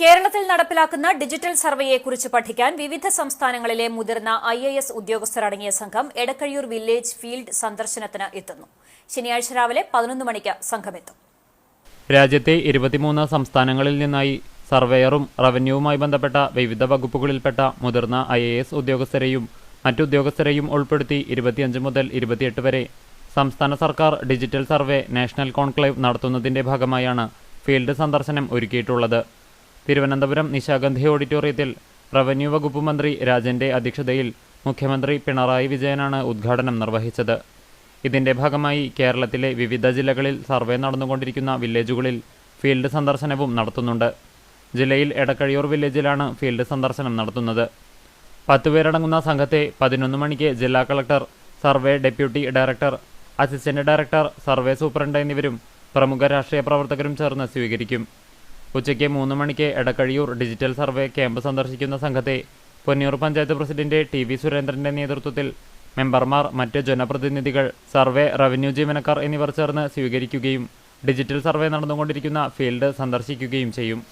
കേരളത്തിൽ നടപ്പിലാക്കുന്ന ഡിജിറ്റൽ സർവേയെക്കുറിച്ച് പഠിക്കാൻ വിവിധ സംസ്ഥാനങ്ങളിലെ മുതിർന്ന IAS ഉദ്യോഗസ്ഥരടങ്ങിയ സംഘം എടക്കഴിയൂർ വില്ലേജ് ഫീൽഡ് സന്ദർശനത്തിന് എത്തുന്നു. ശനിയാഴ്ച രാവിലെ 11 മണിക്ക് സംഘമെത്തും. രാജ്യത്തെ 23 സംസ്ഥാനങ്ങളിൽ നിന്നായി സർവേയറും റവന്യൂവുമായി ബന്ധപ്പെട്ട വിവിധ വകുപ്പുകളിൽപ്പെട്ട മുതിർന്ന IAS ഉദ്യോഗസ്ഥരെയും മറ്റുദ്യോഗസ്ഥരെയും ഉൾപ്പെടുത്തി 25 മുതൽ 28 വരെ സംസ്ഥാന സർക്കാർ ഡിജിറ്റൽ സർവേ നാഷണൽ കോൺക്ലേവ് നടത്തുന്നതിന്റെ ഭാഗമായാണ് ഫീൽഡ് സന്ദർശനം ഒരുക്കിയിട്ടുള്ളത്. തിരുവനന്തപുരം നിശാഗന്ധി ഓഡിറ്റോറിയത്തിൽ റവന്യൂ വകുപ്പ് മന്ത്രി രാജന്റെ അധ്യക്ഷതയിൽ മുഖ്യമന്ത്രി പിണറായി വിജയനാണ് ഉദ്ഘാടനം നിർവഹിച്ചത്. ഇതിന്റെ ഭാഗമായി കേരളത്തിലെ വിവിധ ജില്ലകളിൽ സർവേ നടന്നുകൊണ്ടിരിക്കുന്ന വില്ലേജുകളിൽ ഫീൽഡ് സന്ദർശനവും നടത്തുന്നുണ്ട്. ജില്ലയിൽ എടക്കഴിയൂർ വില്ലേജിലാണ് ഫീൽഡ് സന്ദർശനം നടത്തുന്നത്. 10 പേരടങ്ങുന്ന സംഘത്തെ 11 മണിക്ക് ജില്ലാ collector, survey deputy director, assistant director, survey superintendent എന്നിവരും പ്രമുഖ രാഷ്ട്രീയ പ്രവർത്തകരും ചേർന്ന് സ്വീകരിക്കും. ഉച്ചയ്ക്ക് 3 മണിക്ക് എടക്കഴിയൂർ ഡിജിറ്റൽ സർവേ ക്യാമ്പ് സന്ദർശിക്കുന്ന സംഘത്തെ പൊന്നിയൂർ പഞ്ചായത്ത് പ്രസിഡന്റ് TV സുരേന്ദ്രന്റെ നേതൃത്വത്തിൽ മെമ്പർമാർ, മറ്റ് ജനപ്രതിനിധികൾ, സർവേ റവന്യൂ ജീവനക്കാർ എന്നിവർ ചേർന്ന് സ്വീകരിക്കുകയും ഡിജിറ്റൽ സർവേ നടന്നുകൊണ്ടിരിക്കുന്ന ഫീൽഡ് സന്ദർശിക്കുകയും ചെയ്യും.